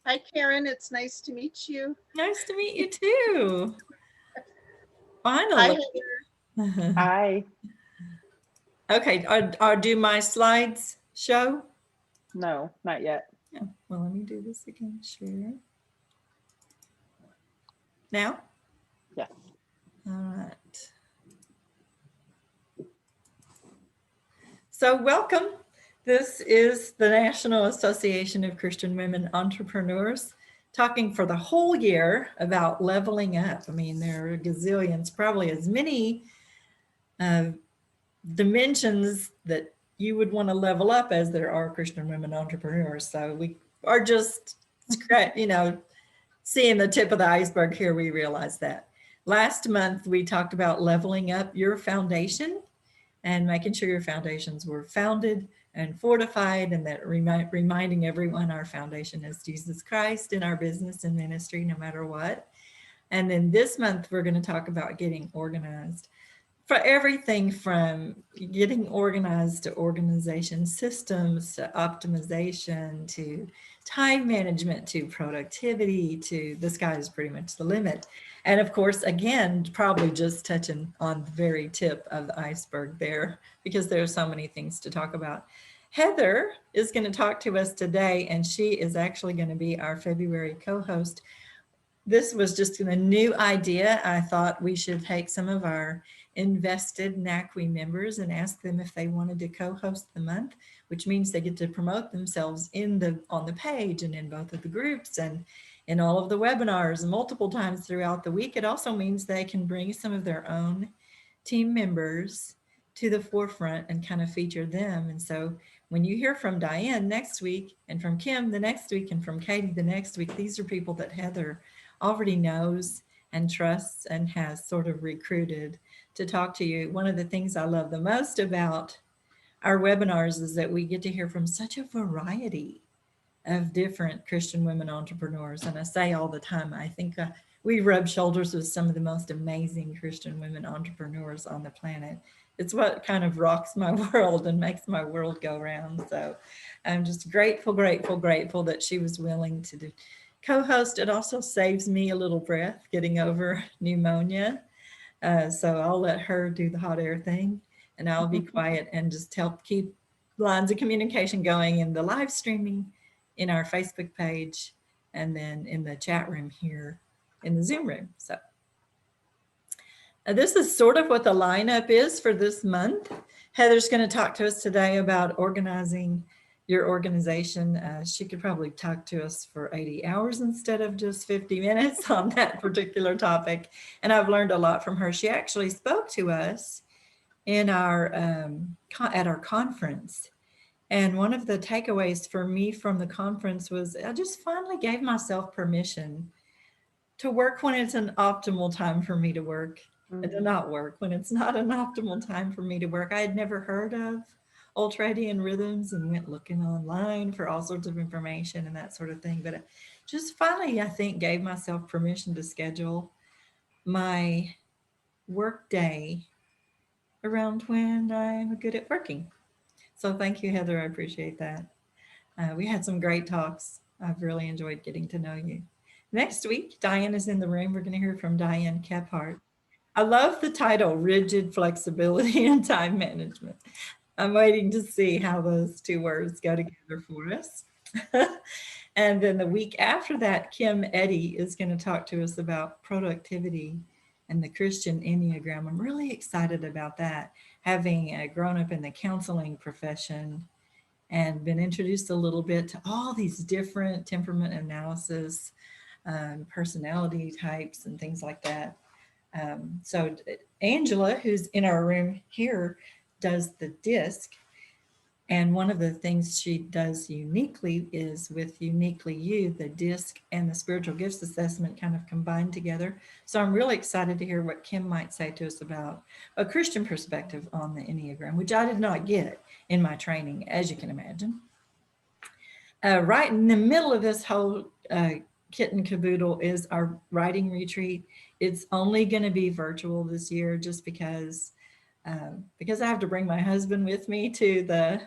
Hi, Karen. It's nice to meet you. Nice to meet you too. Hi, Finally. Heather. I Okay, do my slides show? no, not yet. Yeah, well, let me do this again. Share. Now? Yes. All right. So, welcome. This is the National Association of Christian Women Entrepreneurs talking for the whole year about leveling up. I mean, there are gazillions, probably as many uh, dimensions that you would want to level up as there are Christian women entrepreneurs. So, we are just, seeing the tip of the iceberg here, we realize that. Last month, we talked about leveling up your foundation and making sure your foundations were founded and fortified, and that reminding everyone our foundation is Jesus Christ in our business and ministry, no matter what. And then this month, we're going to talk about getting organized for everything from getting organized to organization systems to optimization to time management to productivity to the sky is pretty much the limit. And of course, again, probably just touching on the very tip of the iceberg there because there are so many things to talk about. Heather is going to talk to us today, and she is actually going to be our February co-host. This was just a new idea. I thought we should take some of our invested NACWE members and ask them if they wanted to co-host the month, which means they get to promote themselves on the page and in both of the groups and in all of the webinars multiple times throughout the week. It also means they can bring some of their own team members to the forefront and kind of feature them. And so when you hear from Diane next week and from Kim the next week and from Katie the next week, these are people that Heather already knows and trusts and has sort of recruited to talk to you. One of the things I love the most about our webinars is that we get to hear from such a variety of different Christian women entrepreneurs. And I say all the time, I think we rub shoulders with some of the most amazing Christian women entrepreneurs on the planet. It's what kind of rocks my world and makes my world go round. So I'm just grateful, grateful, grateful that she was willing to co-host. It also saves me a little breath getting over pneumonia. So I'll let her do the hot air thing and I'll be quiet and just help keep lines of communication going in the live streaming, in our Facebook page, and then in the chat room here in the Zoom room. So this is sort of what the lineup is for this month. Heather's going to talk to us today about organizing your organization. She could probably talk to us for 80 hours instead of just 50 minutes on that particular topic. And I've learned a lot from her. She actually spoke to us in our at our conference. And one of the takeaways for me from the conference was I just finally gave myself permission to work when it's an optimal time for me to work and to not work when it's not an optimal time for me to work. I had never heard of ultradian rhythms and went looking online for all sorts of information and that sort of thing. But just finally, I think, gave myself permission to schedule my work day around when I'm good at working. So thank you, Heather. I appreciate that. We had some great talks. I've really enjoyed getting to know you. Next week, Diane is in the room. We're going to hear from Diane Kephart. I love the title, Rigid Flexibility and Time Management. I'm waiting to see how those two words go together for us. And then the week after that, Kim Eddy is going to talk to us about productivity and the Christian Enneagram. I'm really excited about that, having grown up in the counseling profession and been introduced a little bit to all these different temperament analysis, personality types, and things like that. So Angela, who's in our room here, does the DISC. And one of the things she does uniquely is with Uniquely You, the DISC and the spiritual gifts assessment kind of combined together. So I'm really excited to hear what Kim might say to us about a Christian perspective on the Enneagram, which I did not get in my training, as you can imagine. Right in the middle of this whole kit and caboodle is our writing retreat. It's only going to be virtual this year just because I have to bring my husband with me to the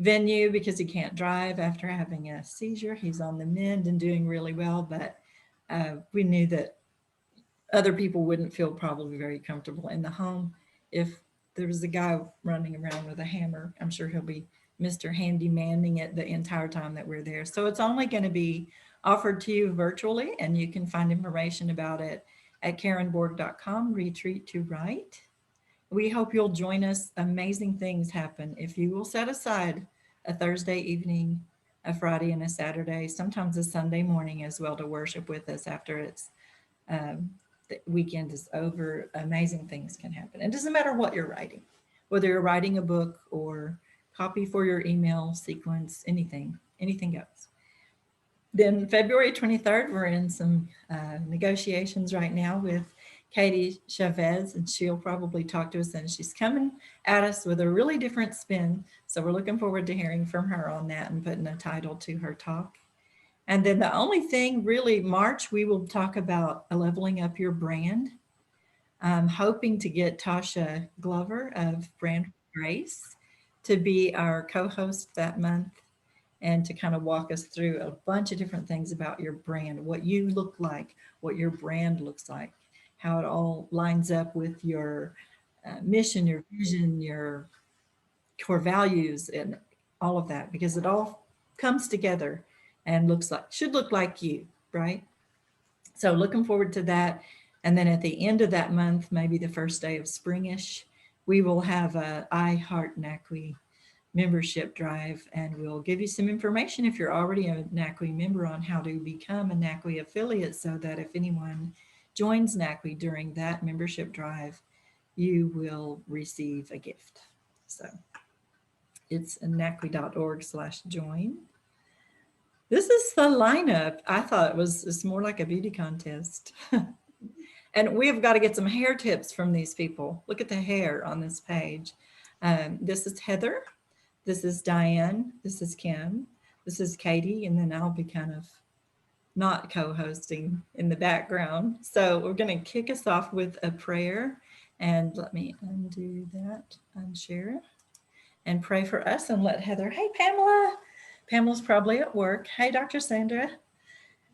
venue because he can't drive after having a seizure. He's on the mend and doing really well, but we knew that other people wouldn't feel probably very comfortable in the home if there was a guy running around with a hammer. I'm sure he'll be Mr. Handymanning it the entire time that we're there. So it's only going to be offered to you virtually, and you can find information about it at karenborg.com, Retreat to Write. We hope you'll join us. Amazing things happen if you will set aside a Thursday evening, a Friday, and a Saturday, sometimes a Sunday morning as well, to worship with us after the weekend is over. Amazing things can happen. It doesn't matter what you're writing, whether you're writing a book or copy for your email sequence, anything goes. Then February 23rd, we're in some negotiations right now with Katie Chavez, and she'll probably talk to us, and she's coming at us with a really different spin. So we're looking forward to hearing from her on that and putting a title to her talk. And then the only thing really, March, we will talk about leveling up your brand. I'm hoping to get Tasha Glover of Brand Grace to be our co-host that month and to kind of walk us through a bunch of different things about your brand, what you look like, what your brand looks like, how it all lines up with your mission, your vision, your core values, and all of that, because it all comes together and should look like you, right? So looking forward to that. And then at the end of that month, maybe the first day of springish, we will have a I Heart NACWE membership drive, and we'll give you some information if you're already a NACWE member on how to become a NACWE affiliate, so that if anyone joins NACWE during that membership drive, you will receive a gift. So it's nacwe.org/join. This is the lineup. I thought it's more like a beauty contest. And we've got to get some hair tips from these people. Look at the hair on this page. This is Heather. This is Diane. This is Kim. This is Katie. And then I'll be kind of not co-hosting in the background. So we're going to kick us off with a prayer. And let me undo that, unshare, and pray for us and let Heather. Hey, Pamela. Pamela's probably at work. Hey, Dr. Sandra.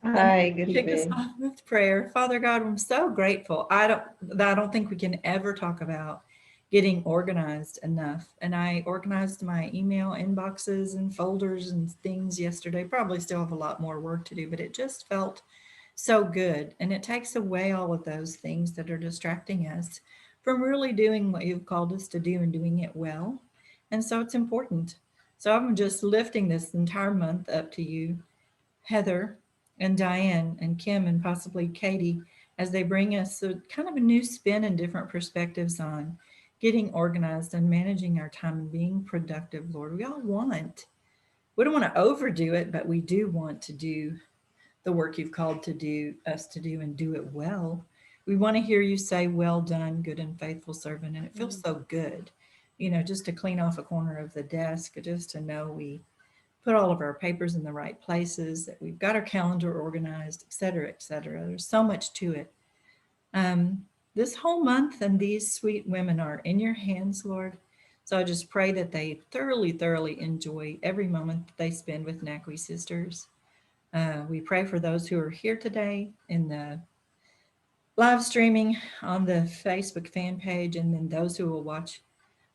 Hi, good Kick us evening. off with prayer. Father God, I'm so grateful. I don't think we can ever talk about getting organized enough. And I organized my email inboxes and folders and things yesterday. Probably still have a lot more work to do, but it just felt so good. And it takes away all of those things that are distracting us from really doing what you've called us to do and doing it well. And so it's important. So I'm just lifting this entire month up to you, Heather and Diane and Kim and possibly Katie, as they bring us a kind of a new spin and different perspectives on getting organized and managing our time and being productive. Lord, we don't want to overdo it, but we do want to do the work you've called us to do and do it well. We want to hear you say, well done, good and faithful servant. And it feels so good, just to clean off a corner of the desk, just to know we put all of our papers in the right places, that we've got our calendar organized, et cetera, et cetera. There's so much to it. This whole month and these sweet women are in your hands, Lord. So I just pray that they thoroughly, thoroughly enjoy every moment that they spend with NACWE sisters. We pray for those who are here today in the live streaming on the Facebook fan page, and then those who will watch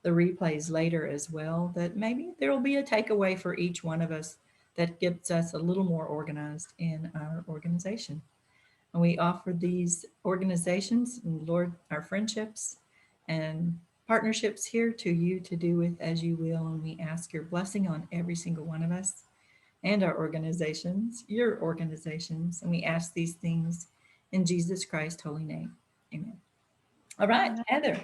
the replays later as well, that maybe there will be a takeaway for each one of us that gets us a little more organized in our organization. And we offer these organizations and Lord, our friendships and partnerships here to you to do with as you will. And we ask your blessing on every single one of us and our organizations, your organizations. And we ask these things in Jesus Christ's holy name. Amen. All right, Heather.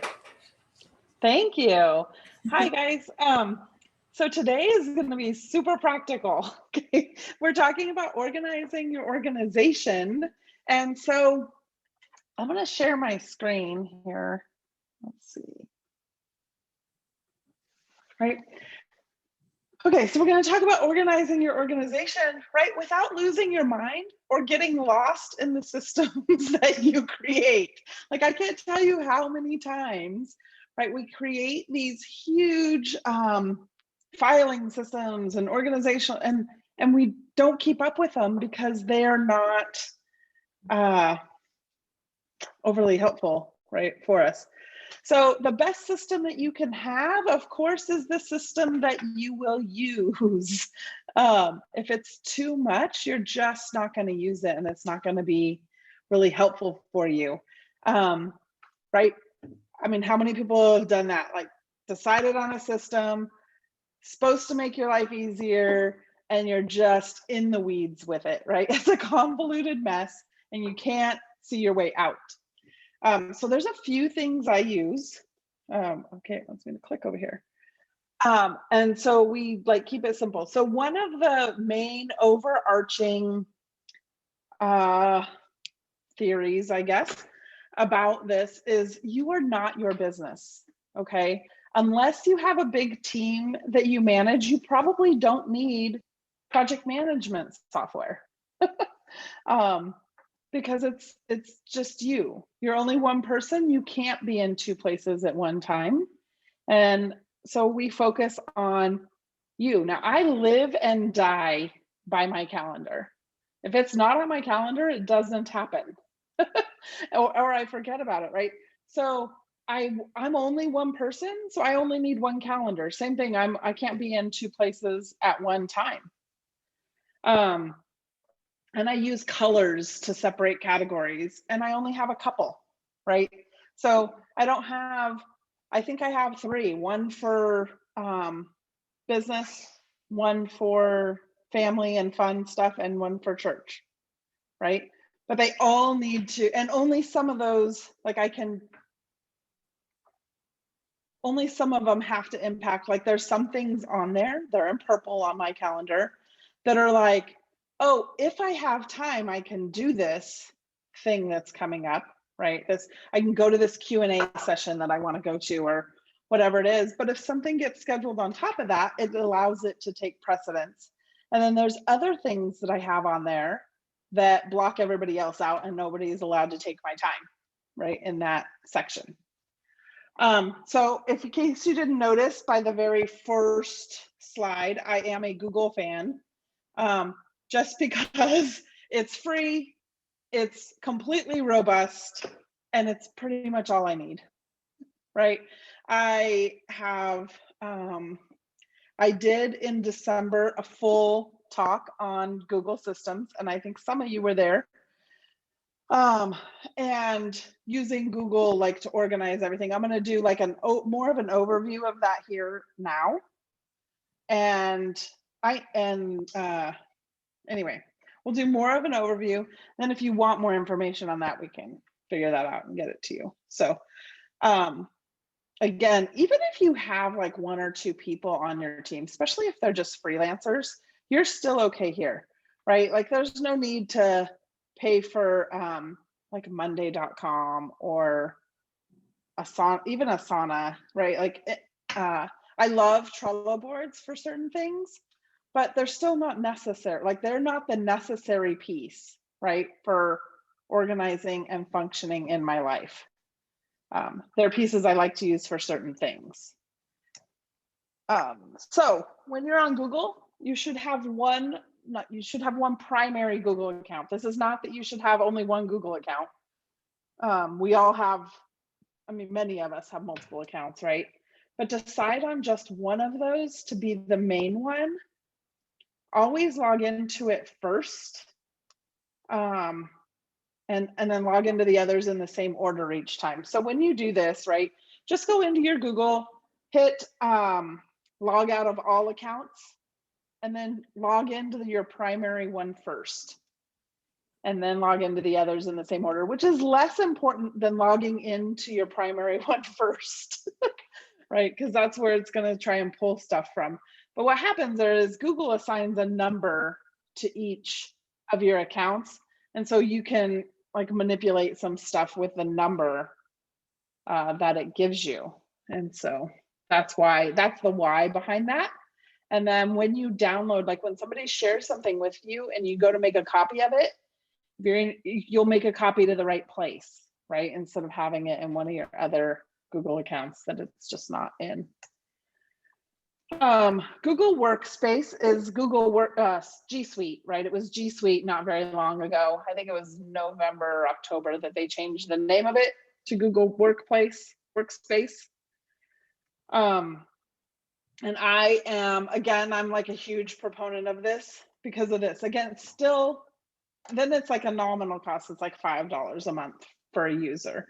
Thank you. Hi, guys. So today is going to be super practical. Okay? We're talking about organizing your organization. And so I'm going to share my screen here. Let's see. Right. Okay, so we're going to talk about organizing your organization, right, without losing your mind or getting lost in the systems that you create. Like, I can't tell you how many times, right, we create these huge filing systems and organizational, and we don't keep up with them because they are not overly helpful, right, for us. So the best system that you can have, of course, is the system that you will use. If it's too much, you're just not going to use it, and it's not going to be really helpful for you, right? I mean, how many people have done that? Like, decided on a system, supposed to make your life easier, and you're just in the weeds with it, right? It's a convoluted mess, and you can't see your way out. So there's a few things I use. Okay, let's me to click over here. And so we like keep it simple. So one of the main overarching theories, I guess, about this is you are not your business, okay? Unless you have a big team that you manage, you probably don't need project management software. Because it's just you. You're only one person. You can't be in two places at one time. And so we focus on you. Now, I live and die by my calendar. If it's not on my calendar, it doesn't happen. or I forget about it, right? So I'm only one person, so I only need one calendar. Same thing, I can't be in two places at one time. And I use colors to separate categories, and I only have a couple, right? So I don't have, I think I have three, one for business, one for family and fun stuff, and one for church, right? But they all need to, and only some of those, like only some of them have to impact, like there's some things on there, they're in purple on my calendar, that are like, oh, if I have time, I can do this thing that's coming up, right? I can go to this Q&A session that I want to go to, or whatever it is. But if something gets scheduled on top of that, it allows it to take precedence. And then there's other things that I have on there that block everybody else out, and nobody's allowed to take my time, right, in that section. So if in case you didn't notice by the very first slide, I am a Google fan. Just because it's free, it's completely robust, and it's pretty much all I need, right? I did in December a full talk on Google systems, and I think some of you were there. And using Google like to organize everything. I'm gonna do like more of an overview of that here now. And anyway, we'll do more of an overview. Then if you want more information on that, we can figure that out and get it to you. So again, even if you have like one or two people on your team, especially if they're just freelancers, you're still okay here, right? Like there's no need to pay for like Monday.com or Asana, even Asana, right? Like I love Trello boards for certain things, but they're still not necessary. Like they're not the necessary piece, right, for organizing and functioning in my life. They're pieces I like to use for certain things. So when you're on Google, you should have one primary Google account. This is not that you should have only one Google account. We all have, I mean, many of us have multiple accounts, right? But decide on just one of those to be the main one. Always log into it first, and then log into the others in the same order each time. So when you do this, right, just go into your Google, hit log out of all accounts, and then log into your primary one first, and then log into the others in the same order, which is less important than logging into your primary one first, right? Because that's where it's going to try and pull stuff from. But what happens there is Google assigns a number to each of your accounts. And so you can like manipulate some stuff with the number that it gives you. And so that's the why behind that. And then when you download, like when somebody shares something with you and you go to make a copy of it, you'll make a copy to the right place, right? Instead of having it in one of your other Google accounts that it's just not in. Google Workspace is G Suite, right? It was G Suite not very long ago. I think it was November or October that they changed the name of it to Google Workspace. And I am, again, I'm like a huge proponent of this because of this. Again, it's still, then it's like a nominal cost. It's like $5 a month for a user,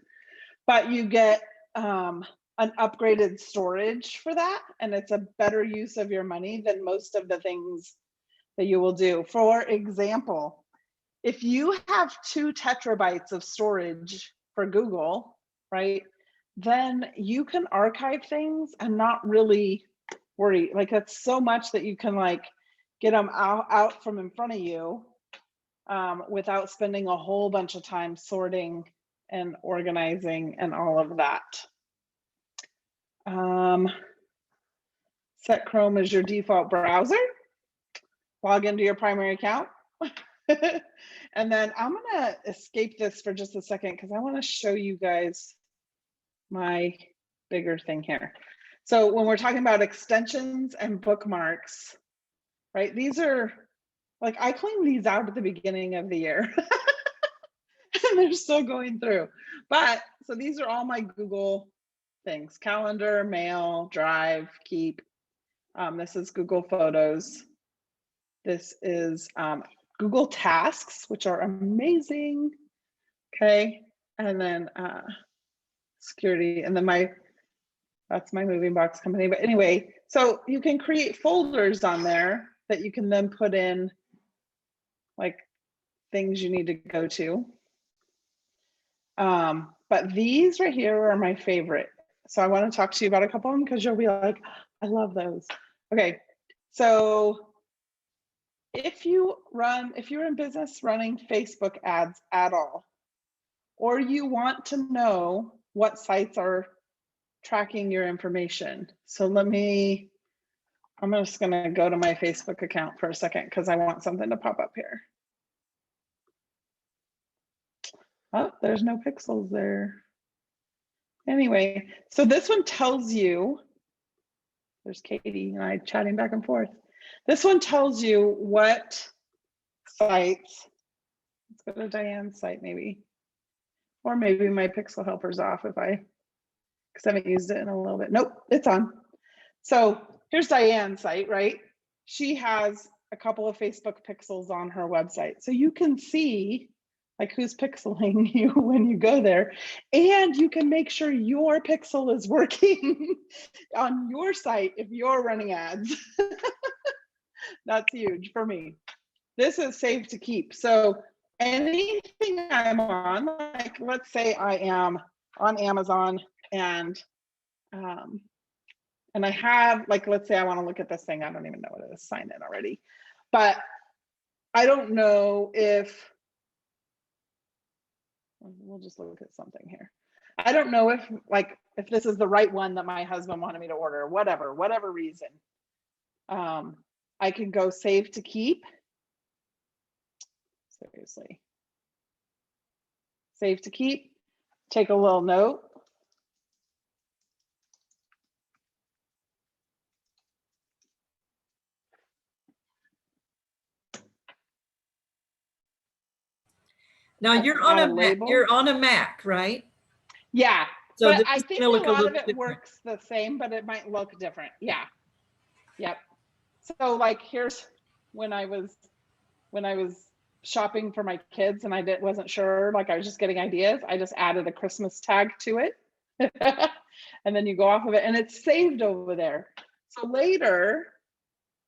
but you get an upgraded storage for that, and it's a better use of your money than most of the things that you will do. For example, if you have 2 terabytes of storage for Google, right, then you can archive things and not really worry. Like, that's so much that you can like get them out from in front of you without spending a whole bunch of time sorting and organizing and all of that. Set Chrome as your default browser. Log into your primary account. And then I'm gonna escape this for just a second because I want to show you guys my bigger thing here. So when we're talking about extensions and bookmarks, right? These are like, I cleaned these out at the beginning of the year and they're still going through. But so these are all my Google things: calendar, mail, drive, keep. This is Google Photos. This is Google Tasks, which are amazing. Okay, and then security, and then that's my moving box company. But anyway, so you can create folders on there that you can then put in like things you need to go to. But these right here are my favorite. So I want to talk to you about a couple of them because you'll be like, I love those. Okay, so if you're in business running Facebook ads at all, or you want to know what sites are tracking your information. So I'm just gonna go to my Facebook account for a second because I want something to pop up here. Oh, there's no pixels there. Anyway, so this one tells you, there's Katie and I chatting back and forth. This one tells you what sites, let's go to Diane's site maybe, or maybe my pixel helper's off because I haven't used it in a little bit. Nope, it's on. So here's Diane's site, right? She has a couple of Facebook pixels on her website. So you can see like who's pixeling you when you go there, and you can make sure your pixel is working on your site if you're running ads. That's huge for me. This is safe to keep. So anything I'm on, like let's say I am on Amazon and I have, like, let's say I want to look at this thing. I don't even know what it is, sign in already. But I don't know if, we'll just look at something here. I don't know if this is the right one that my husband wanted me to order, whatever reason. I can go save to keep. Seriously. Save to keep, take a little note. Now you're on a Mac, you're on a Mac, right? Yeah. So but I think a lot of it different. works the same, but it might look different. Yeah. Yep. So like here's when I was shopping for my kids and I wasn't sure, like I was just getting ideas. I just added a Christmas tag to it. And then you go off of it and it's saved over there. So later,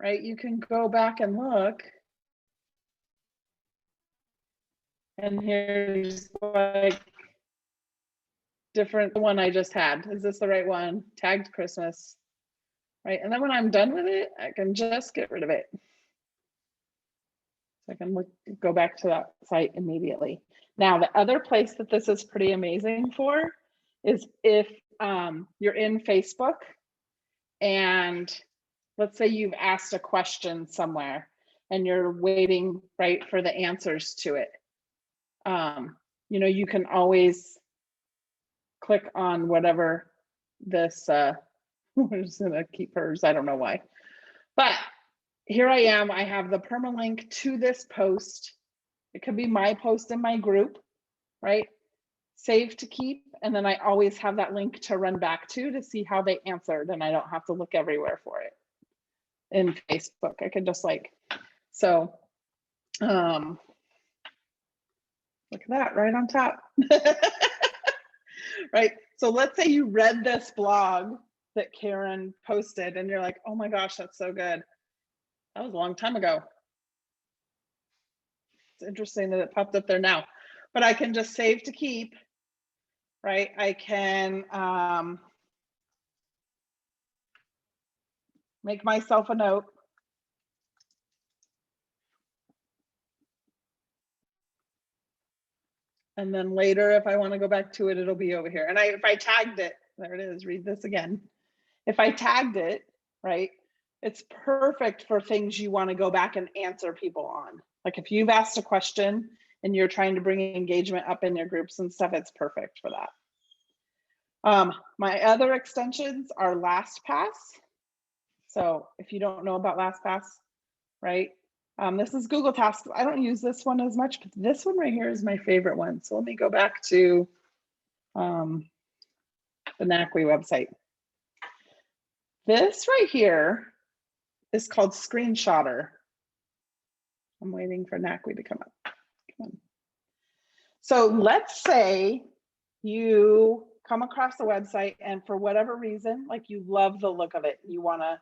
right, you can go back and look. And here's like different one I just had. Is this the right one? Tagged Christmas, right? And then when I'm done with it, I can just get rid of it. So I can go back to that site immediately. Now, the other place that this is pretty amazing for is if you're in Facebook and let's say you've asked a question somewhere and you're waiting, right, for the answers to it. You know, you can always click on whatever this We're just gonna keep hers. I don't know why. But here I am. I have the permalink to this post. It could be my post in my group, right? Save to keep. And then I always have that link to run back to see how they answered. And I don't have to look everywhere for it in Facebook. I could just like, so look at that right on top. Right. So let's say you read this blog that Karen posted and you're like, oh my gosh, that's so good. That was a long time ago. It's interesting that it popped up there now, but I can just save to keep, right? I can make myself a note. And then later, if I want to go back to it, it'll be over here. And if I tagged it, there it is, read this again. If I tagged it, right, it's perfect for things you want to go back and answer people on. Like if you've asked a question and you're trying to bring engagement up in your groups and stuff, it's perfect for that. My other extensions are LastPass. So if you don't know about LastPass, right? This is Google Tasks. I don't use this one as much, but this one right here is my favorite one. So let me go back to the NACWE website. This right here is called Screenshotter. I'm waiting for NACWE to come up. Come on. So let's say you come across a website and for whatever reason, like you love the look of it, you want to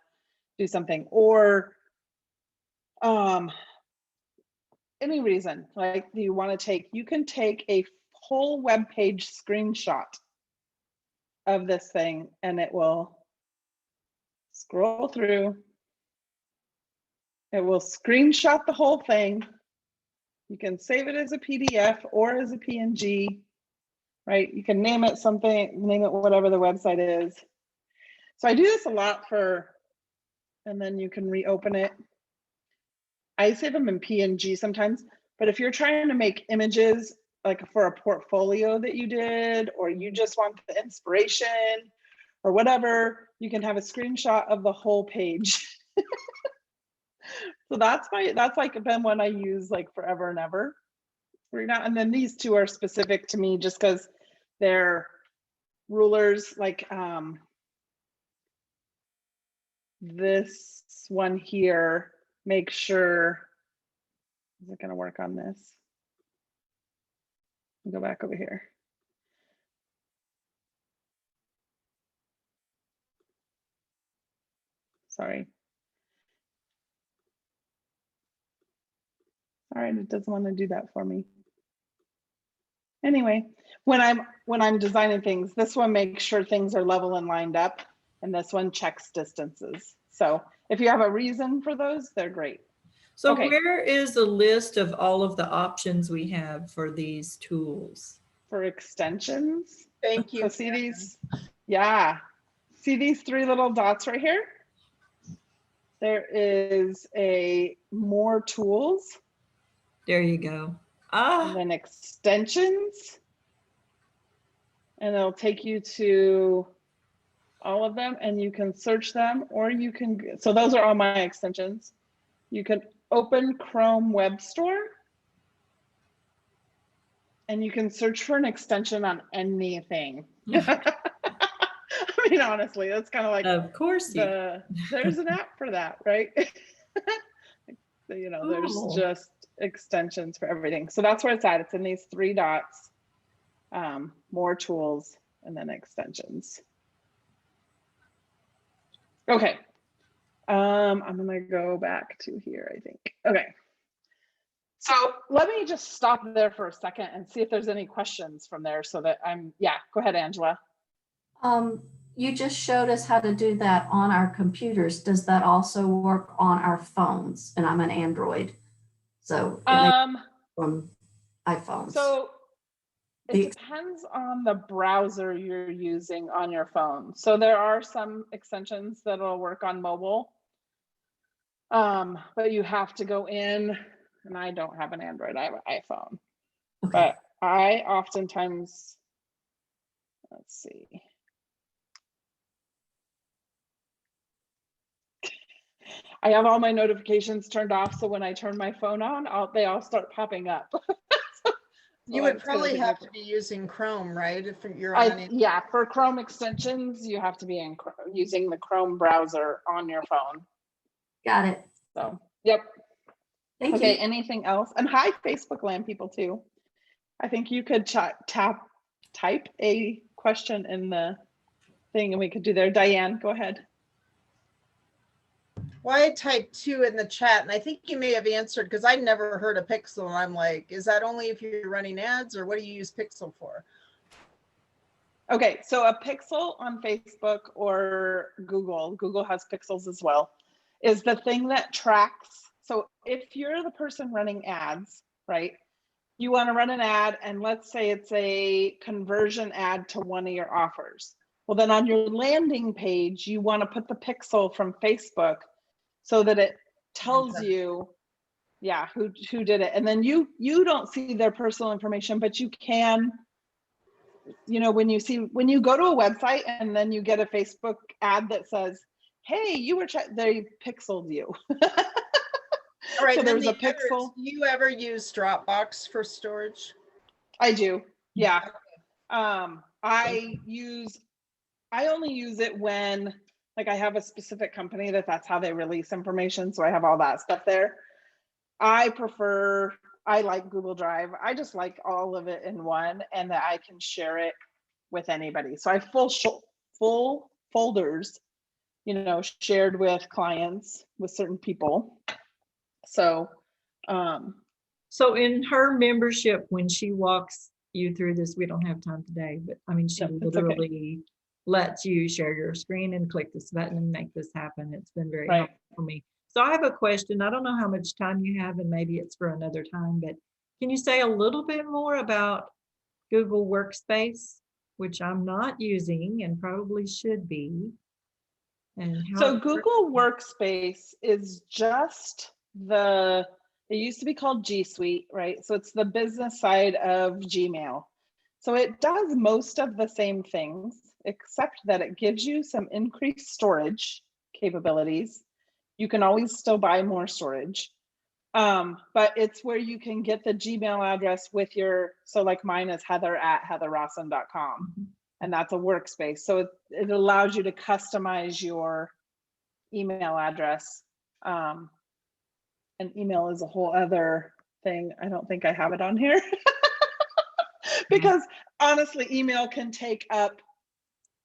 do something, or any reason, like you want to take, you can take a whole web page screenshot of this thing and it will scroll through. It will screenshot the whole thing. You can save it as a PDF or as a PNG, right? You can name it something, name it whatever the website is. So I do this a lot for, and then you can reopen it. I save them in PNG sometimes, but if you're trying to make images like for a portfolio that you did, or you just want the inspiration or whatever, you can have a screenshot of the whole page. So that's like been one I use like forever and ever. And then these two are specific to me just because they're rulers, like this one here. Make sure, is it going to work on this? Go back over here. Sorry. All right, it doesn't want to do that for me. Anyway, when I'm designing things, this one makes sure things are level and lined up, and this one checks distances. So if you have a reason for those, they're great. So Okay. Where is the list of all of the options we have for these tools? For extensions. Thank you. So see these, yeah. See these three little dots right here? There is a more tools. There you go. And then extensions. And it'll take you to all of them and you can search them, or you can, so those are all my extensions. You can open Chrome Web Store and you can search for an extension on anything. I mean, honestly, that's kind of like, of course, there's an app for that, right? So, you know, there's just extensions for everything. So that's where it's at. It's in these three dots, more tools, and then extensions. Okay. I'm gonna go back to here, I think. Okay. So let me just stop there for a second and see if there's any questions from there so that yeah, go ahead, Angela. You just showed us how to do that on our computers. Does that also work on our phones? And I'm an Android, so from iPhones. So it depends on the browser you're using on your phone. So there are some extensions that'll work on mobile, but you have to go in, and I don't have an Android, I have an iPhone. Okay. But I oftentimes, let's see. I have all my notifications turned off, so when I turn my phone on, they all start popping up. You would probably have to be using Chrome, right? If you're on it. Yeah, for Chrome extensions, you have to be using the Chrome browser on your phone. Got it. So, yep. Thank Okay, you. anything else? And hi, Facebook land people too. I think you could type a question in the thing and we could do there. Diane, go ahead. Well, I typed 2 in the chat, and I think you may have answered because I never heard of Pixel. And I'm like, is that only if you're running ads, or what do you use Pixel for? Okay, so a pixel on Facebook or Google has pixels as well, is the thing that tracks. So if you're the person running ads, right, you want to run an ad, and let's say it's a conversion ad to one of your offers. Well, then on your landing page, you want to put the pixel from Facebook so that it tells you, yeah, who did it. And then you don't see their personal information, but you can, you know, when you go to a website and then you get a Facebook ad that says, hey, they pixeled you. All right, So then there's a pixel. Do you ever use Dropbox for storage? I do, yeah. I only use it when, like, I have a specific company that's how they release information, so I have all that stuff there. I like Google Drive. I just like all of it in one, and that I can share it with anybody. So I have full folders, you know, shared with clients, with certain people. So, so in her membership, when she walks you through this, we don't have time today, but I mean, she literally lets you share your screen and click this button and make this happen. It's been very helpful for me. So I have a question. I don't know how much time you have, and maybe it's for another time, but can you say a little bit more about Google Workspace, which I'm not using and probably should be? And how so Google Workspace is just it used to be called G Suite, right? So it's the business side of Gmail. So it does most of the same things, except that it gives you some increased storage capabilities. You can always still buy more storage. But it's where you can get the Gmail address with so like mine is heather@heatherrosson.com, and that's a workspace. So it allows you to customize your email address. And email is a whole other thing. I don't think I have it on here because honestly, email can take up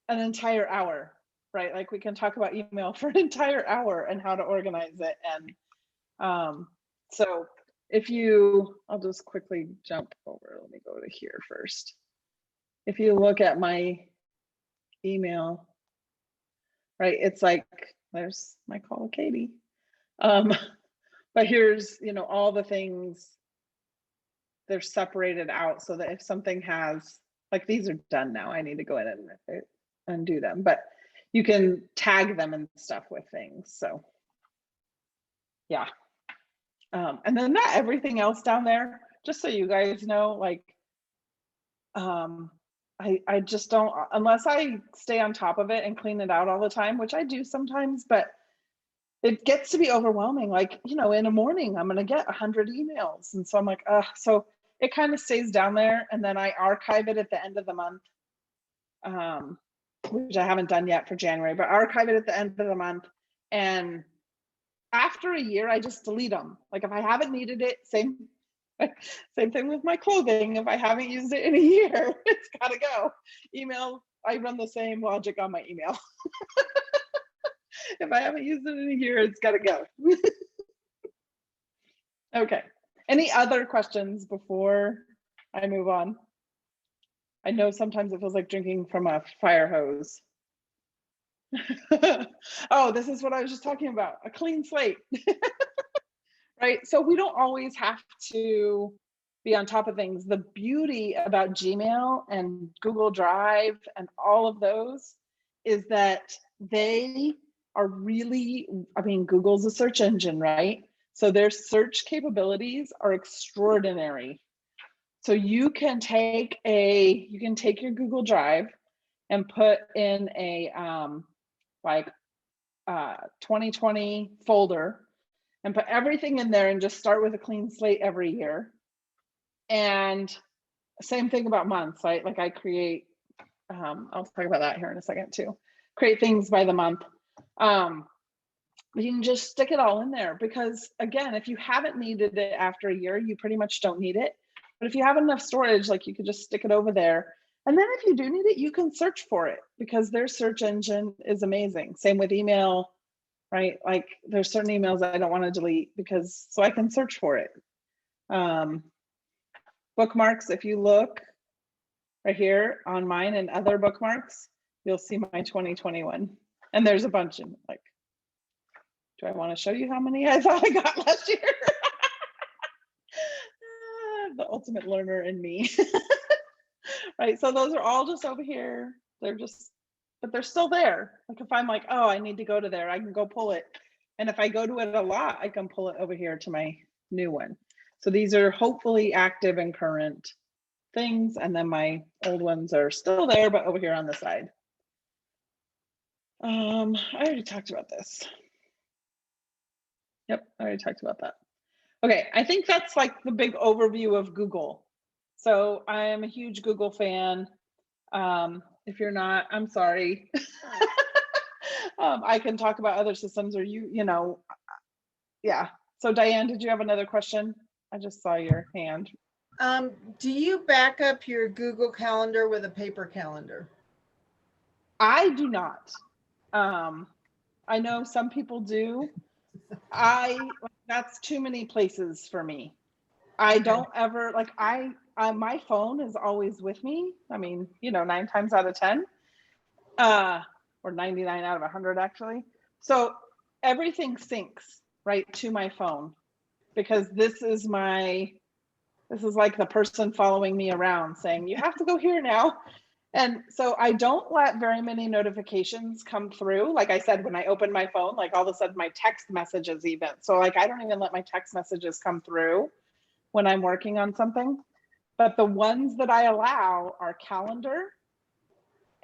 an entire hour, right? Like we can talk about email for an entire hour and how to organize it. And so I'll just quickly jump over. Let me go to here first. If you look at my email, right, it's like, there's my call to Katie. But here's, you know, all the things, they're separated out so that if something has, like these are done now, I need to go in and undo them, but you can tag them and stuff with things. So yeah. And then not everything else down there, just so you guys know, like, I just don't, unless I stay on top of it and clean it out all the time, which I do sometimes, but it gets to be overwhelming. Like, you know, in a morning, I'm going to get 100 emails. And so I'm like, so it kind of stays down there. And then I archive it at the end of the month, which I haven't done yet for January, but archive it at the end of the month. And after a year, I just delete them. Like if I haven't needed it, same thing with my clothing. If I haven't used it in a year, it's got to go. Email, I run the same logic on my email. If I haven't used it in a year, it's got to go. Okay. Any other questions before I move on? I know sometimes it feels like drinking from a fire hose. Oh, this is what I was just talking about, a clean slate. Right? So we don't always have to be on top of things. The beauty about Gmail and Google Drive and all of those is that they are really, I mean, Google's a search engine, right? So their search capabilities are extraordinary. So you can take your Google Drive and put in a like 2020 folder and put everything in there and just start with a clean slate every year. And same thing about months, right? Like I create, I'll talk about that here in a second too. Create things by the month. You can just stick it all in there because again, if you haven't needed it after a year, you pretty much don't need it. But if you have enough storage, like you could just stick it over there. And then if you do need it, you can search for it because their search engine is amazing. Same with email, right? Like there's certain emails I don't want to delete because so I can search for it. Bookmarks, if you look right here on mine and other bookmarks, you'll see my 2021. And there's a bunch in like, do I want to show you how many I thought I got last year? The ultimate learner in me. Right, so those are all just over here. They're just, but they're still there. Like if I'm like, oh, I need to go to there, I can go pull it. And if I go to it a lot, I can pull it over here to my new one. So these are hopefully active and current things. And then my old ones are still there, but over here on the side. I already talked about this. Yep, I already talked about that. Okay, I think that's like the big overview of Google. So I am a huge Google fan. If you're not, I'm sorry. I can talk about other systems or you know, yeah. So Diane, did you have another question? I just saw your hand. Do you back up your Google Calendar with a paper calendar? I do not. I know some people do. That's too many places for me. I don't ever like my phone is always with me. I mean, you know, 9 times out of 10, or 99 out of 100 actually. So everything syncs right to my phone because this is like the person following me around saying, you have to go here now. And so I don't let very many notifications come through. Like I said, when I open my phone, like all of a sudden my text messages even. So like, I don't even let my text messages come through when I'm working on something. But the ones that I allow are calendar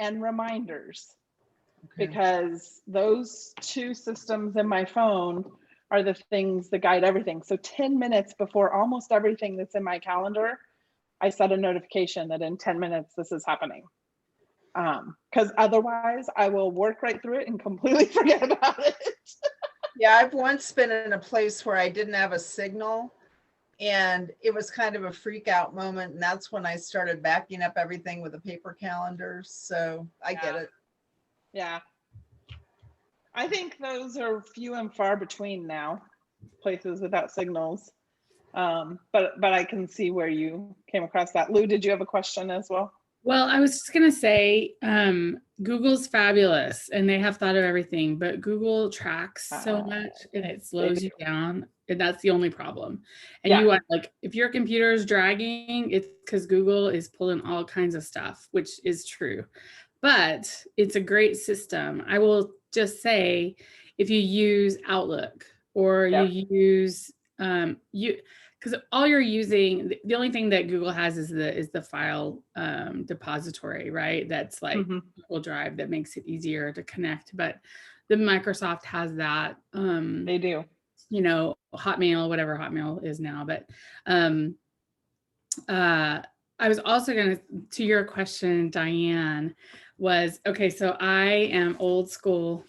and reminders, because those two systems in my phone are the things that guide everything. So 10 minutes before almost everything that's in my calendar, I set a notification that in 10 minutes, this is happening. Because otherwise I will work right through it and completely forget about it. Yeah, I've once been in a place where I didn't have a signal and it was kind of a freak out moment. And that's when I started backing up everything with a paper calendar. So I get it. Yeah. I think those are few and far between now, places without signals. But I can see where you came across that. Lou, did you have a question as well? Well, I was just going to say, Google's fabulous and they have thought of everything, but Google tracks so much and it slows you down. And that's the only problem. And you want, like, if your computer is dragging, it's because Google is pulling all kinds of stuff, which is true. But it's a great system. I will just say, if you use Outlook or you use, because all you're using, the only thing that Google has is the file depository, right? That's like Google Drive that makes it easier to connect. But the Microsoft has that. They do. You know, Hotmail, whatever Hotmail is now. But I was also going to your question, Diane, was, okay, so I am old school.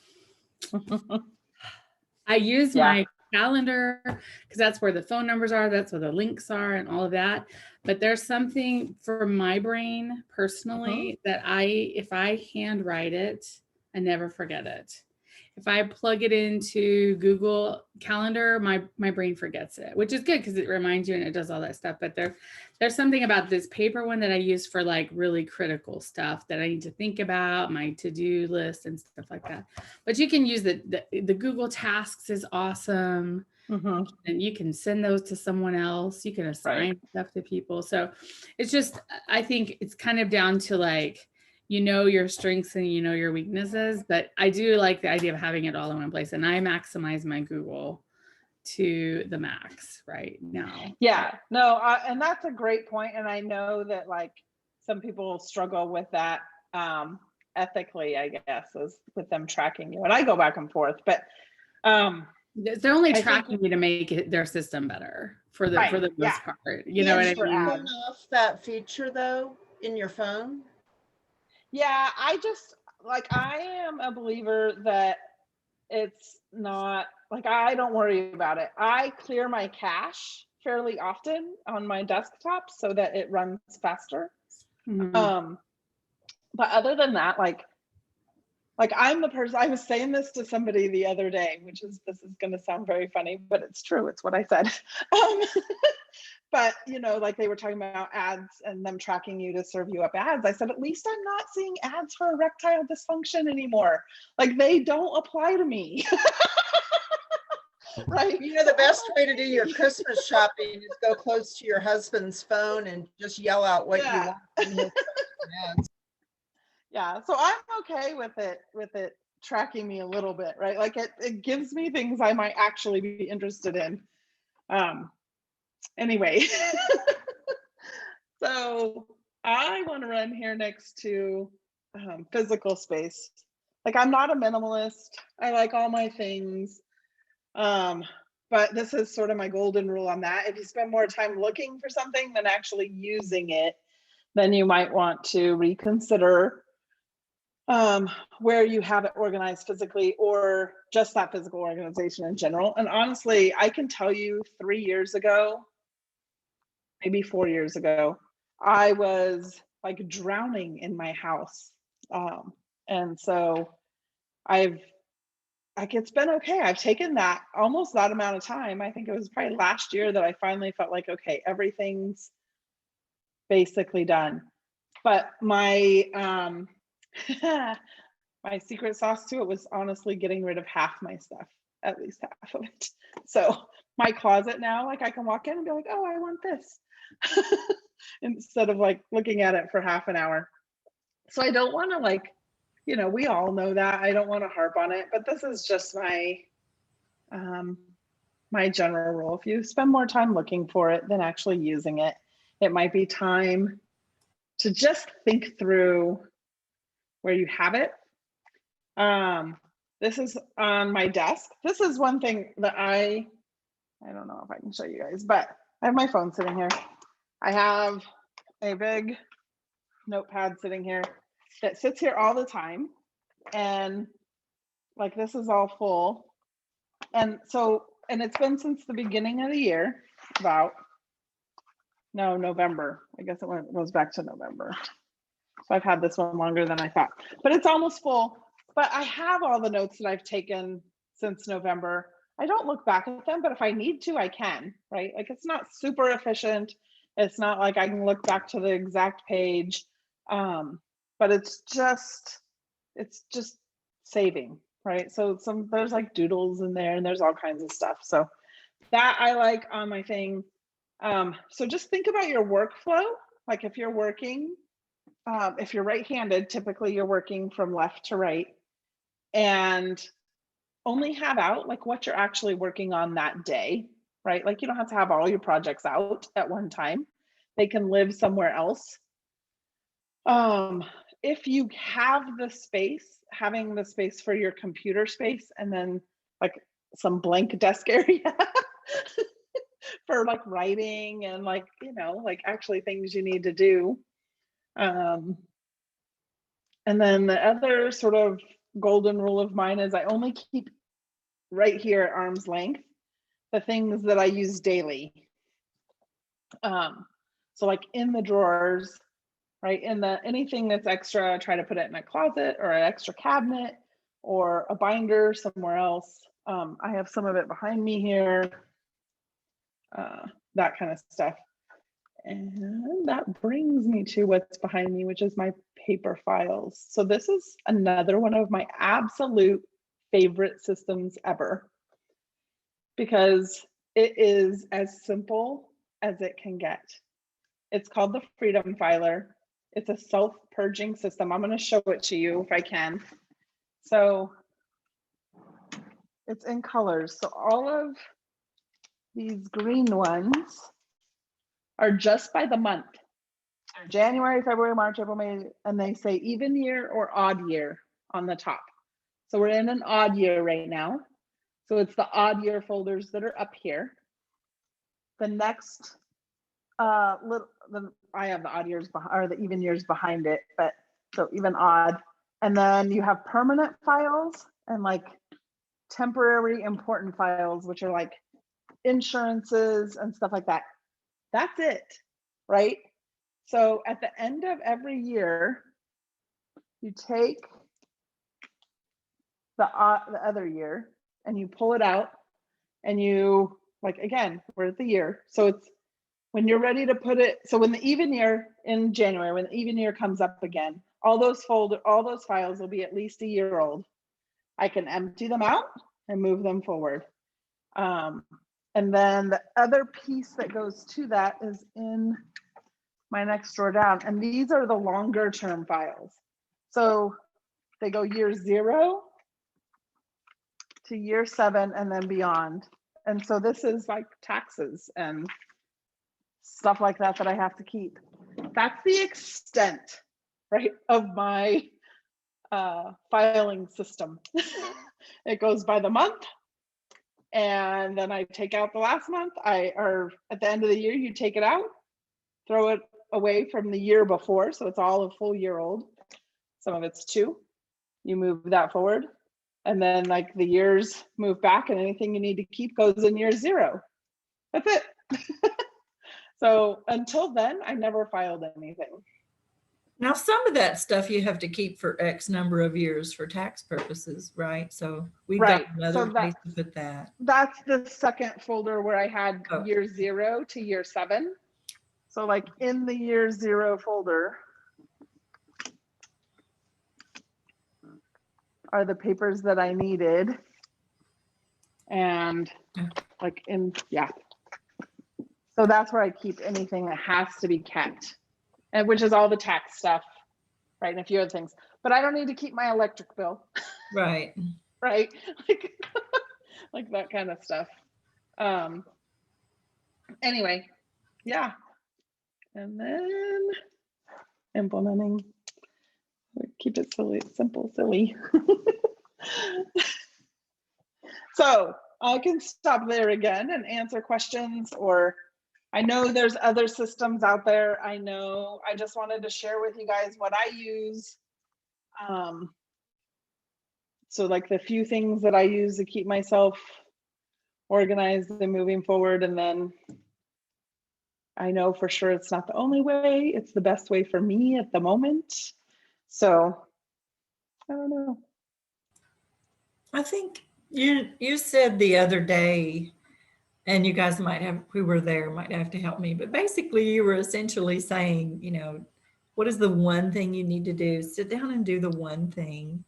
I use my calendar because that's where the phone numbers are, that's where the links are and all of that. But there's something for my brain personally that if I handwrite it, I never forget it. If I plug it into Google Calendar, my brain forgets it, which is good because it reminds you and it does all that stuff. But there's something about this paper one that I use for like really critical stuff that I need to think about, my to-do list and stuff like that. But you can use the Google Tasks is awesome. And you can send those to someone else. You can assign stuff to people. So it's just, I think it's kind of down to like, you know, your strengths and you know, your weaknesses, but I do like the idea of having it all in one place. And I maximize my Google to the max right now. Yeah, no, and that's a great point. And I know that like some people struggle with that. ethically, I guess, is with them tracking you. And I go back and forth, but they're only I tracking think, you to make their system better for the Right, most yeah. part. You know what I for mean? ads. Turn off that feature though in your phone. Yeah, I just like, I am a believer that it's not like, I don't worry about it. I clear my cache fairly often on my desktop so that it runs faster. Mhm. But other than that, like I'm the person, I was saying this to somebody the other day, this is going to sound very funny, but it's true. It's what I said. But you know, like they were talking about ads and them tracking you to serve you up ads. I said, at least I'm not seeing ads for erectile dysfunction anymore. Like they don't apply to me. Right. You know, the best way to do your Christmas shopping is go close to your husband's phone and just yell out what you want. And he'll ads. Yeah, so I'm okay with it tracking me a little bit, right? Like it gives me things I might actually be interested in. Anyway, so I want to run here next to physical space. Like I'm not a minimalist. I like all my things. But this is sort of my golden rule on that. If you spend more time looking for something than actually using it, then you might want to reconsider where you have it organized physically, or just that physical organization in general. And honestly, I can tell you 3 years ago, maybe 4 years ago, I was like drowning in my house. And so it's been okay. I've taken that almost that amount of time. I think it was probably last year that I finally felt like, okay, everything's basically done. But my my secret sauce to it was honestly getting rid of half my stuff, at least half of it. So my closet now, like I can walk in and be like, oh, I want this, instead of like looking at it for half an hour. So I don't want to, like, you know, we all know that. I don't want to harp on it, but this is just my my general rule. If you spend more time looking for it than actually using it, it might be time to just think through where you have it. This is on my desk. This is one thing that I don't know if I can show you guys, but I have my phone sitting here. I have a big notepad sitting here that sits here all the time. And like, this is all full. And so, and it's been since the beginning of the year, November. I guess it goes back to November. So I've had this one longer than I thought, but it's almost full. But I have all the notes that I've taken since November. I don't look back at them, but if I need to, I can, right? Like it's not super efficient. It's not like I can look back to the exact page, but it's just saving, right? So there's like doodles in there and there's all kinds of stuff. So that I like on my thing. So just think about your workflow. Like if you're working, if you're right-handed, typically you're working from left to right, and only have out like what you're actually working on that day, right? Like you don't have to have all your projects out at one time. They can live somewhere else. If you have the space, having the space for your computer space, and then like some blank desk area for like writing and like, you know, like actually things you need to do. And then the other sort of golden rule of mine is I only keep right here at arm's length the things that I use daily. So like in the drawers, right? In anything that's extra, I try to put it in a closet or an extra cabinet or a binder somewhere else. I have some of it behind me here, that kind of stuff. And that brings me to what's behind me, which is my paper files. So this is another one of my absolute favorite systems ever, because it is as simple as it can get. It's called the Freedom Filer. It's a self-purging system. I'm going to show it to you if I can. So it's in colors. So all of these green ones are just by the month. January, February, March, April, May, and they say even year or odd year on the top. So we're in an odd year right now. So it's the odd year folders that are up here. The next I have the odd years or the even years behind it, but so even odd. And then you have permanent files and like temporary important files, which are like insurances and stuff like that. That's it, right? So at the end of every year, you take the other year and you pull it out and you, like, again, we're at the year. So it's when you're ready to put it, so when the even year in January, when the even year comes up again, all those files will be at least a year old. I can empty them out and move them forward. And then the other piece that goes to that is in my next drawer down. And these are the longer term files. So they go year 0 to year 7 and then beyond. And so this is like taxes and stuff like that that I have to keep. That's the extent, right, of my filing system. It goes by the month, and then I take out the last month. Or at the end of the year, you take it out, throw it away from the year before, so it's all a full year old. Some of it's 2. You move that forward, and then like the years move back, and anything you need to keep goes in year 0. That's it. So until then, I never filed anything. Now, some of that stuff you have to keep for X number of years for tax purposes, right? So we've got another place to put that. That's the second folder where I had year 0 to year 7. So like in the year 0 folder are the papers that I needed. And like so that's where I keep anything that has to be kept, and which is all the tax stuff, right? And a few other things. But I don't need to keep my electric bill. Right. Right. Like that kind of stuff. Anyway, yeah. And then implementing, keep it simple, silly. So I can stop there again and answer questions, or I know there's other systems out there. I know, I just wanted to share with you guys what I use. So like the few things that I use to keep myself organized and moving forward. And then I know for sure it's not the only way. It's the best way for me at the moment. So I don't know. I think you said the other day, and you guys might have, who were there, might have to help me, but basically you were essentially saying, you know, what is the one thing you need to do? Sit down and do the one thing.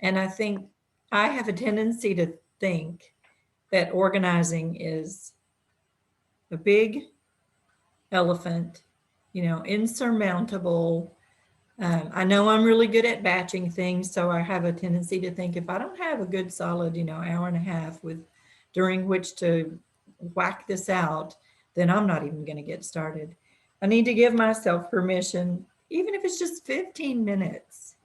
And I think I have a tendency to think that organizing is a big elephant, you know, insurmountable. I know I'm really good at batching things, so I have a tendency to think if I don't have a good solid, you know, hour and a half during which to whack this out, then I'm not even going to get started. I need to give myself permission, even if it's just 15 minutes.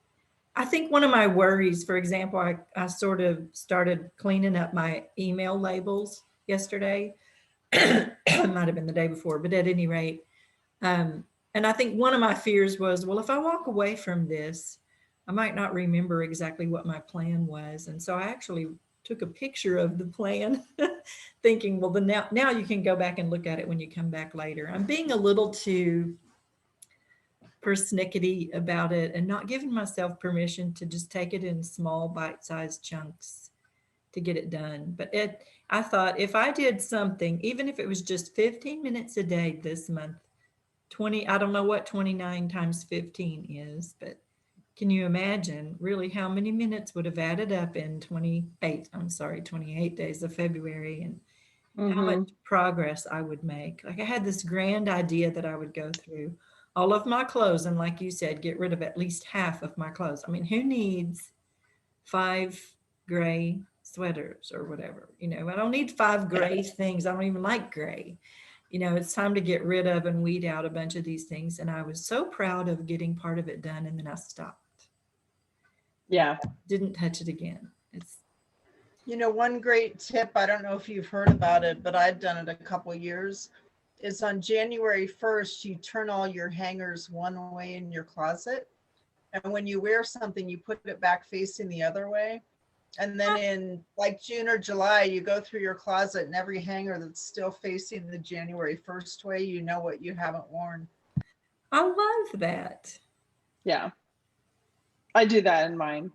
I think one of my worries, for example, I sort of started cleaning up my email labels yesterday. It might have been the day before, but at any rate, and I think one of my fears was, well, if I walk away from this, I might not remember exactly what my plan was. And so I actually took a picture of the plan thinking, well, now you can go back and look at it when you come back later. I'm being a little too persnickety about it and not giving myself permission to just take it in small bite-sized chunks to get it done. But I thought if I did something, even if it was just 15 minutes a day this month, 20, I don't know what 29 times 15 is, but can you imagine really how many minutes would have added up in 28 days of February, and how much progress I would make. Like I had this grand idea that I would go through all of my clothes and, like you said, get rid of at least half of my clothes. I mean, who needs 5 gray sweaters or whatever? You know, I don't need 5 gray things. I don't even like gray. it's time to get rid of and weed out a bunch of these things. And I was so proud of getting part of it done. And then I stopped. Yeah. Didn't touch it again. One great tip, I don't know if you've heard about it, but I've done it a couple years, is on January 1st, you turn all your hangers one way in your closet. And when you wear something, you put it back facing the other way. And then in like June or July, you go through your closet and every hanger that's still facing the January 1st way, you know what you haven't worn. I love that. Yeah. I do that in mine.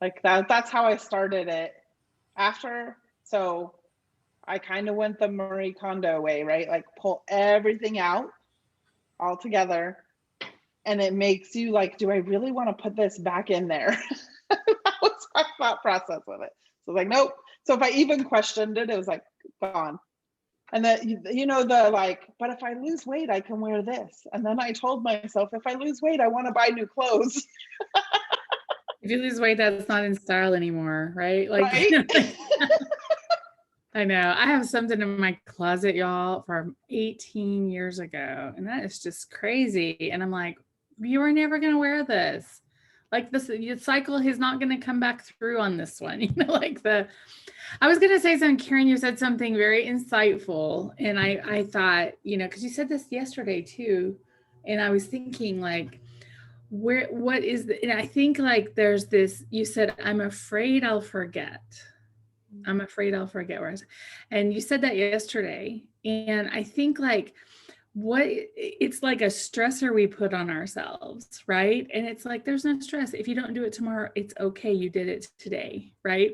Like that's how I started it after. So I kind of went the Marie Kondo way, right? Like pull everything out all together. And it makes you like, do I really want to put this back in there? That was my thought process with it. So like, nope. So if I even questioned it, it was like gone. And then, the like, but if I lose weight, I can wear this. And then I told myself, if I lose weight, I want to buy new clothes. If you lose weight, that's not in style anymore, right? Like, right? I know. I have something in my closet, y'all, from 18 years ago. And that is just crazy. And I'm like, you are never going to wear this. Like the cycle is not going to come back through on this one. I was going to say something, Karen, you said something very insightful. And I thought, because you said this yesterday too. And I was thinking like, what is and I think like there's this, you said, I'm afraid I'll forget. I'm afraid I'll forget where I was. And you said that yesterday. And I think like, it's like a stressor we put on ourselves, right? And it's like, there's no stress. If you don't do it tomorrow, it's okay. You did it today, right?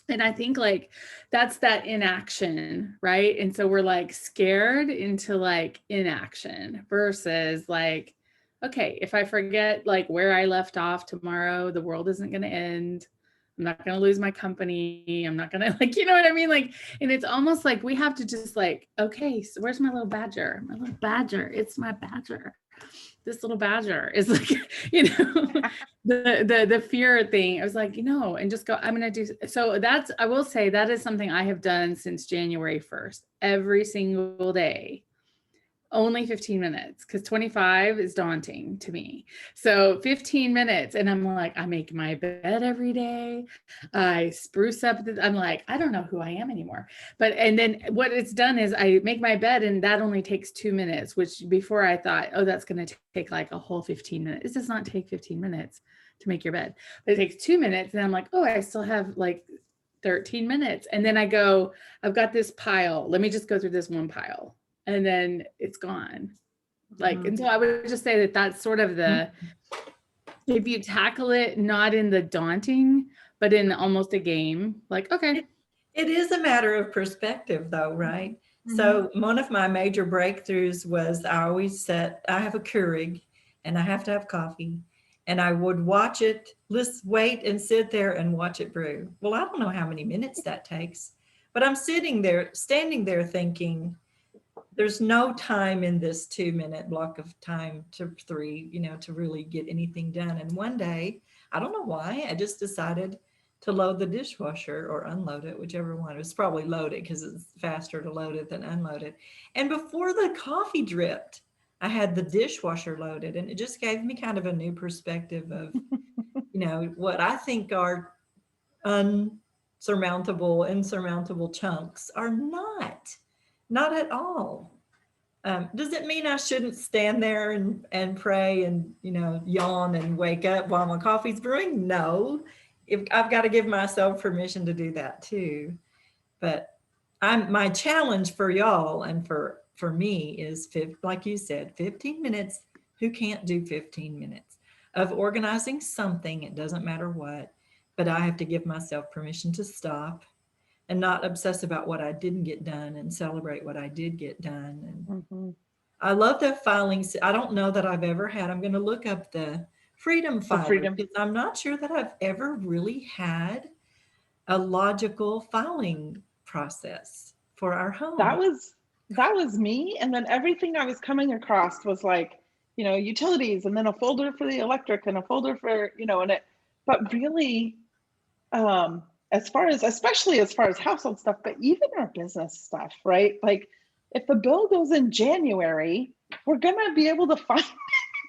And I think like that's that inaction, right? And so we're like scared into like inaction versus like, okay, if I forget like where I left off tomorrow, the world isn't going to end. I'm not going to lose my company. I'm not going to like, you know what I mean? Like, and it's almost like we have to just like, okay, so where's my little badger? My little badger. It's my badger. This little badger is like, the fear thing. I was like, and just go, I'm going to do. So I will say that is something I have done since January 1st, every single day. Only 15 minutes because 25 is daunting to me. So 15 minutes. And I'm like, I make my bed every day. I spruce up. I'm like, I don't know who I am anymore. And then what it's done is I make my bed and that only takes 2 minutes, which before I thought, oh, that's going to take like a whole 15 minutes. It does not take 15 minutes to make your bed, but it takes 2 minutes. And I'm like, oh, I still have like 13 minutes. And then I go, I've got this pile. Let me just go through this one pile. And then it's gone. Like, and so I would just say that that's sort of if you tackle it, not in the daunting, but in almost a game, like, okay. It is a matter of perspective though, right? Mm-hmm. So one of my major breakthroughs was I have a Keurig and I have to have coffee and I would watch it, wait and sit there and watch it brew. Well, I don't know how many minutes that takes, but I'm standing there thinking, there's no time in this 2-minute block of time to 3, to really get anything done. And one day, I don't know why, I just decided to load the dishwasher or unload it, whichever one. It was probably loaded because it's faster to load it than unload it. And before the coffee dripped, I had the dishwasher loaded. And it just gave me kind of a new perspective of, what I think are insurmountable chunks are not at all. Does it mean I shouldn't stand there and pray and, yawn and wake up while my coffee's brewing? No, I've got to give myself permission to do that too. But my challenge for y'all and for me is, like you said, 15 minutes. Who can't do 15 minutes of organizing something? It doesn't matter what, but I have to give myself permission to stop and not obsess about what I didn't get done and celebrate what I did get done. And I love the filing. I don't know that I've ever had, I'm going to look up the Freedom Filer because I'm not sure that I've ever really had a logical filing process for our home. That was me. And then everything I was coming across was like, utilities and then a folder for the electric and a folder for, but really, especially as far as household stuff, but even our business stuff, right? Like if the bill goes in January, we're gonna be able to find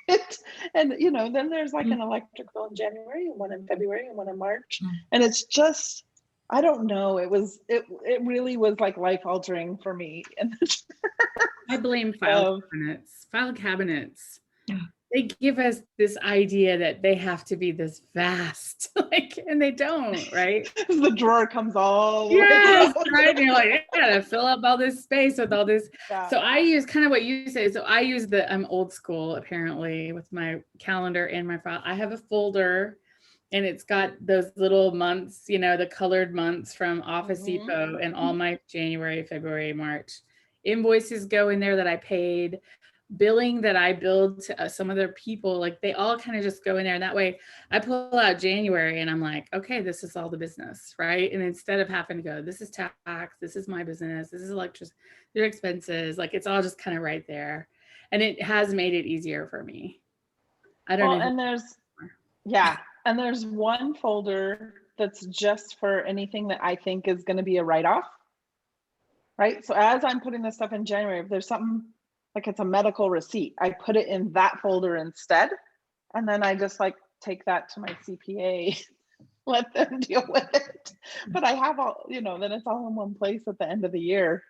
it. And then there's like an electric bill in January and one in February and one in March. And it's just, I don't know. It really was like life altering for me. And I blame file cabinets. File cabinets. They give us this idea that they have to be this vast, and they don't, right? The drawer comes all the way yes, out. right. And you're like, I gotta fill up all this space with all this. Yeah. So I use kind of what you say. So I use I'm old school apparently with my calendar and my file. I have a folder, and it's got those little months, the colored months from Office Depot, and all my January, February, March invoices go in there that I paid. Billing that I billed to some other people, like they all kind of just go in there. And that way I pull out January and I'm like, okay, this is all the business, right? And instead of having to go, this is tax, this is my business, this is electricity, their expenses, like it's all just kind of right there. And it has made it easier for me. I don't know. And there's one folder that's just for anything that I think is going to be a write-off, right? So as I'm putting this stuff in January, if there's something like it's a medical receipt, I put it in that folder instead. And then I just take that to my CPA, let them deal with it. But I have all, then it's all in one place at the end of the year,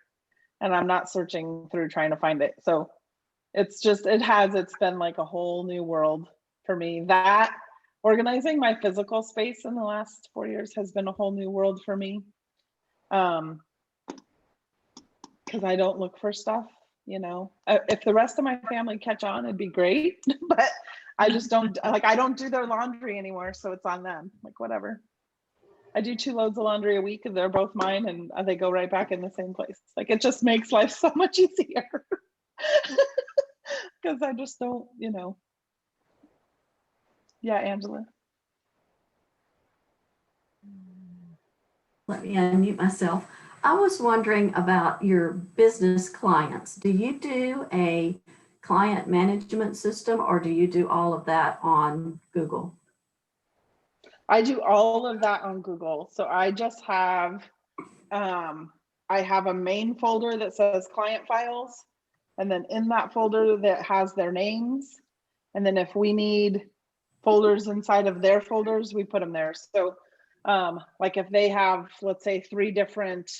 and I'm not searching through trying to find it. So it's been like a whole new world for me. That organizing my physical space in the last 4 years has been a whole new world for me. Because I don't look for stuff. If the rest of my family catch on, it'd be great, but I just don't I don't do their laundry anymore. So it's on them, whatever. I do 2 loads of laundry a week and they're both mine, and they go right back in the same place. It just makes life so much easier because I just don't, Yeah, Angela. Let me unmute myself. I was wondering about your business clients. Do you do a client management system, or do you do all of that on Google? I do all of that on Google. So I just have, I have a main folder that says client files. And then in that folder that has their names. And then if we need folders inside of their folders, we put them there. So if they have, let's say 3 different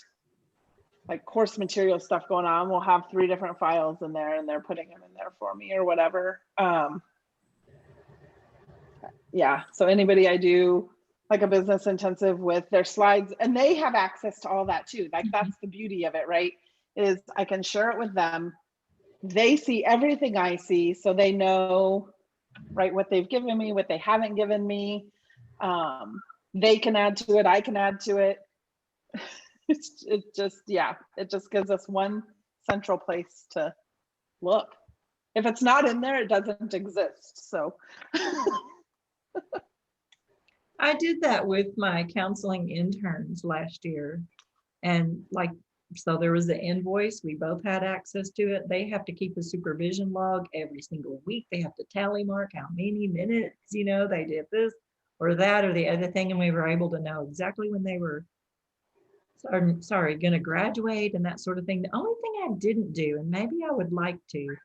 course material stuff going on, we'll have 3 different files in there, and they're putting them in there for me or whatever. So anybody I do a business intensive with, their slides, and they have access to all that too. That's the beauty of it, right? Is I can share it with them. They see everything I see, so they know, right, what they've given me, what they haven't given me. They can add to it, I can add to it. It just gives us one central place to look. If it's not in there, it doesn't exist. So I did that with my counseling interns last year. And so there was the invoice, we both had access to it. They have to keep a supervision log every single week. They have to tally mark how many minutes, they did this or that or the other thing. And we were able to know exactly when they were going to graduate and that sort of thing. The only thing I didn't do, and maybe I would like to,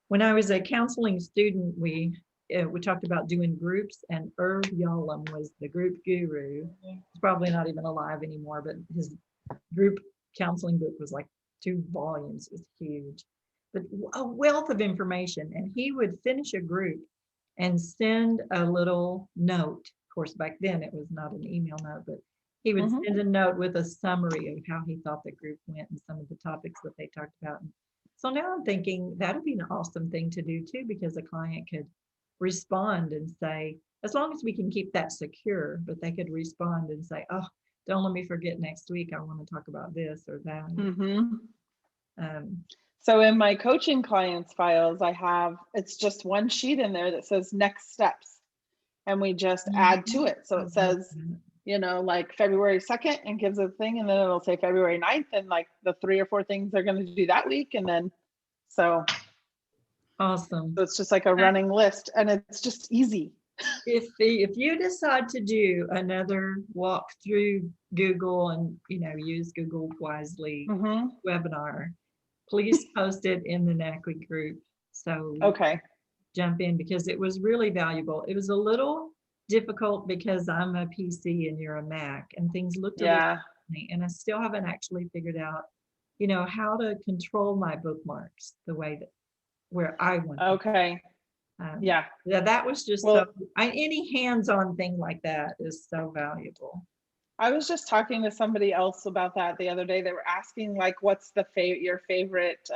when I was a counseling student, we talked about doing groups, and Irv Yalom was the group guru. He's probably not even alive anymore, but his group counseling book was 2 volumes. It was huge, but a wealth of information. And he would finish a group and send a little note. Of course, back then it was not an email note, but he would send a note with a summary of how he thought the group went and some of the topics that they talked about. And so now I'm thinking that would be an awesome thing to do too, because a client could respond and say, as long as we can keep that secure, but they could respond and say, oh, don't let me forget next week, I want to talk about this or that. So in my coaching clients files, it's just one sheet in there that says next steps, and we just add to it. So it says, February 2nd, and gives a thing, and then it'll say February 9th, and the 3 or 4 things they're going to do that week. And then, so awesome. So it's just a running list, and it's just easy. If you decide to do another walk through Google and use Google wisely webinar, please post it in the NACWI group. So Okay. jump in because it was really valuable. It was a little difficult because I'm a PC and you're a Mac and things looked a little Yeah. funny, and I still haven't actually figured out, how to control my bookmarks the way that where I want. Okay. Yeah. That was just Well, any hands-on thing like that is so valuable. I was just talking to somebody else about that the other day. They were asking like, what's your favorite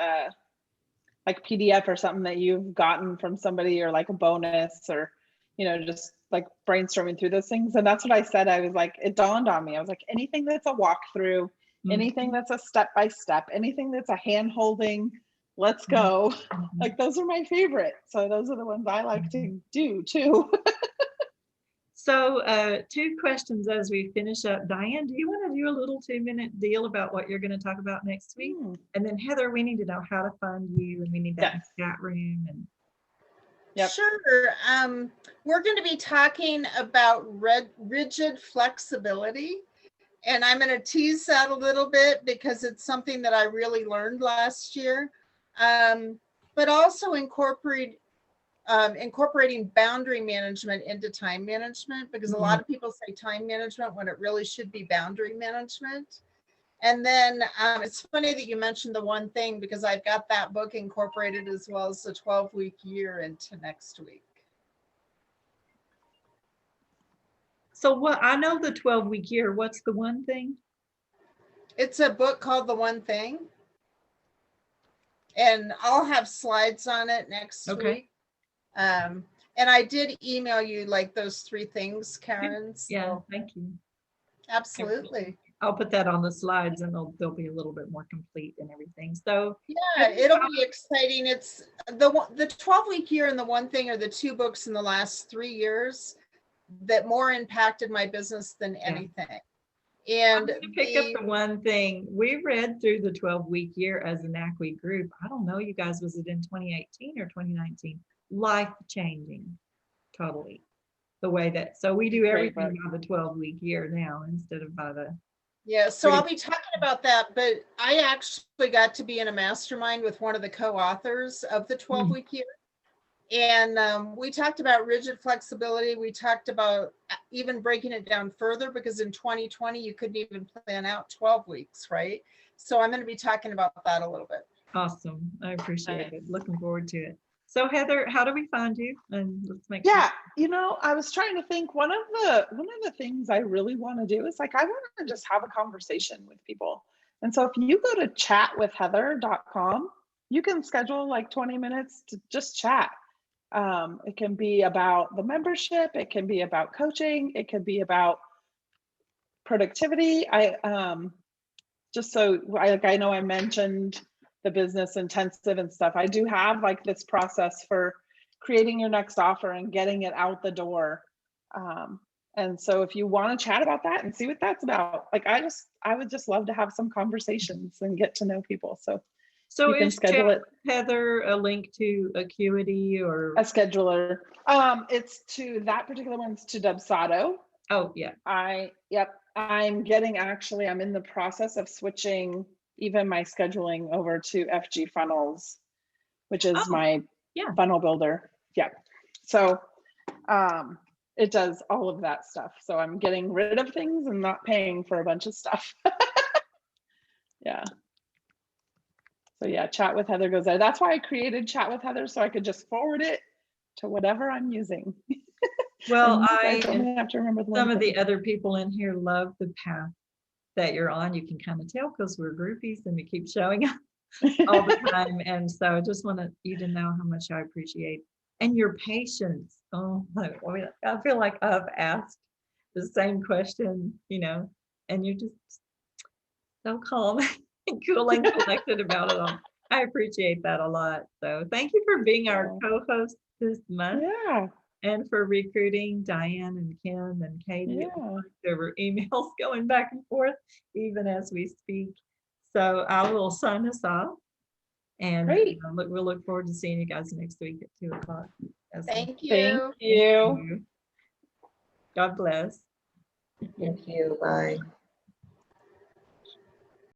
like PDF or something that you've gotten from somebody, or like a bonus, or just like brainstorming through those things. And that's what I said. I was like, it dawned on me. I was like, anything that's a walkthrough, anything that's a step-by-step, anything that's a hand holding, let's go. Like those are my favorite. So those are the ones I like to do too. So 2 questions as we finish up. Diane, do you want to do a little 2-minute deal about what you're going to talk about next week? And then Heather, we need to know how to find you, and we need that in the chat room. And Yep. Sure. We're going to be talking about rigid flexibility. And I'm going to tease that a little bit because it's something that I really learned last year. But also incorporating boundary management into time management, because a lot of people say time management when it really should be boundary management. And then it's funny that you mentioned the one thing, because I've got that book incorporated as well as the 12-week year into next week. so what, I know the 12-week year, what's the one thing? It's a book called The One Thing. And I'll have slides on it next week. And I did email you like those 3 things, Karen. So Yeah, thank you. Absolutely. I'll put that on the slides and they'll be a little bit more complete and everything. So yeah, it'll be exciting. It's the 12-week year and The One Thing are the 2 books in the last 3 years that more impacted my business than anything. And I'm gonna pick up The One Thing. We read through the 12-week year as an NACWI group. I don't know, you guys, was it in 2018 or 2019? Life-changing, totally. The way that, so we do everything by the 12-week year now instead of by the. Yeah, so I'll be talking about that, but I actually got to be in a mastermind with one of the co-authors of the 12-week year. And we talked about rigid flexibility. We talked about even breaking it down further, because in 2020, you couldn't even plan out 12 weeks, right? So I'm going to be talking about that a little bit. Awesome. I appreciate it. Looking forward to it. So Heather, how do we find you? And let's make sure. I was trying to think, one of the things I really want to do is like, I want to just have a conversation with people. And so if you go to chatwithheather.com, you can schedule like 20 minutes to just chat. It can be about the membership. It can be about coaching. It could be about productivity. I know I mentioned the business intensive and stuff. I do have like this process for creating your next offer and getting it out the door. And so if you want to chat about that and see what that's about, like I would just love to have some conversations and get to know people. So you can schedule it. Heather, a link to Acuity or a scheduler? It's to that particular one's to Dubsado. Oh yeah. I'm in the process of switching even my scheduling over to FG Funnels, which is my funnel builder. Yeah. So it does all of that stuff. So I'm getting rid of things and not paying for a bunch of stuff. Yeah. So yeah, Chat with Heather goes there. That's why I created Chat with Heather, so I could just forward it to whatever I'm using. Well, I have to remember some of the other people in here love the path that you're on. You can kind of tell because we're groupies and we keep showing up all the time. And so I just want you to know how much I appreciate and your patience. Oh, I feel like I've asked the same question, and you're just so calm and cool and collected about it all. I appreciate that a lot. So thank you for being our co-host this month. Yeah. And for recruiting Diane and Kim and Katie. Yeah. There were emails going back and forth even as we speak. So I will sign us off. And we'll look forward to seeing you guys next week at 2:00. Thank you. Thank you. God bless. Thank you. Bye.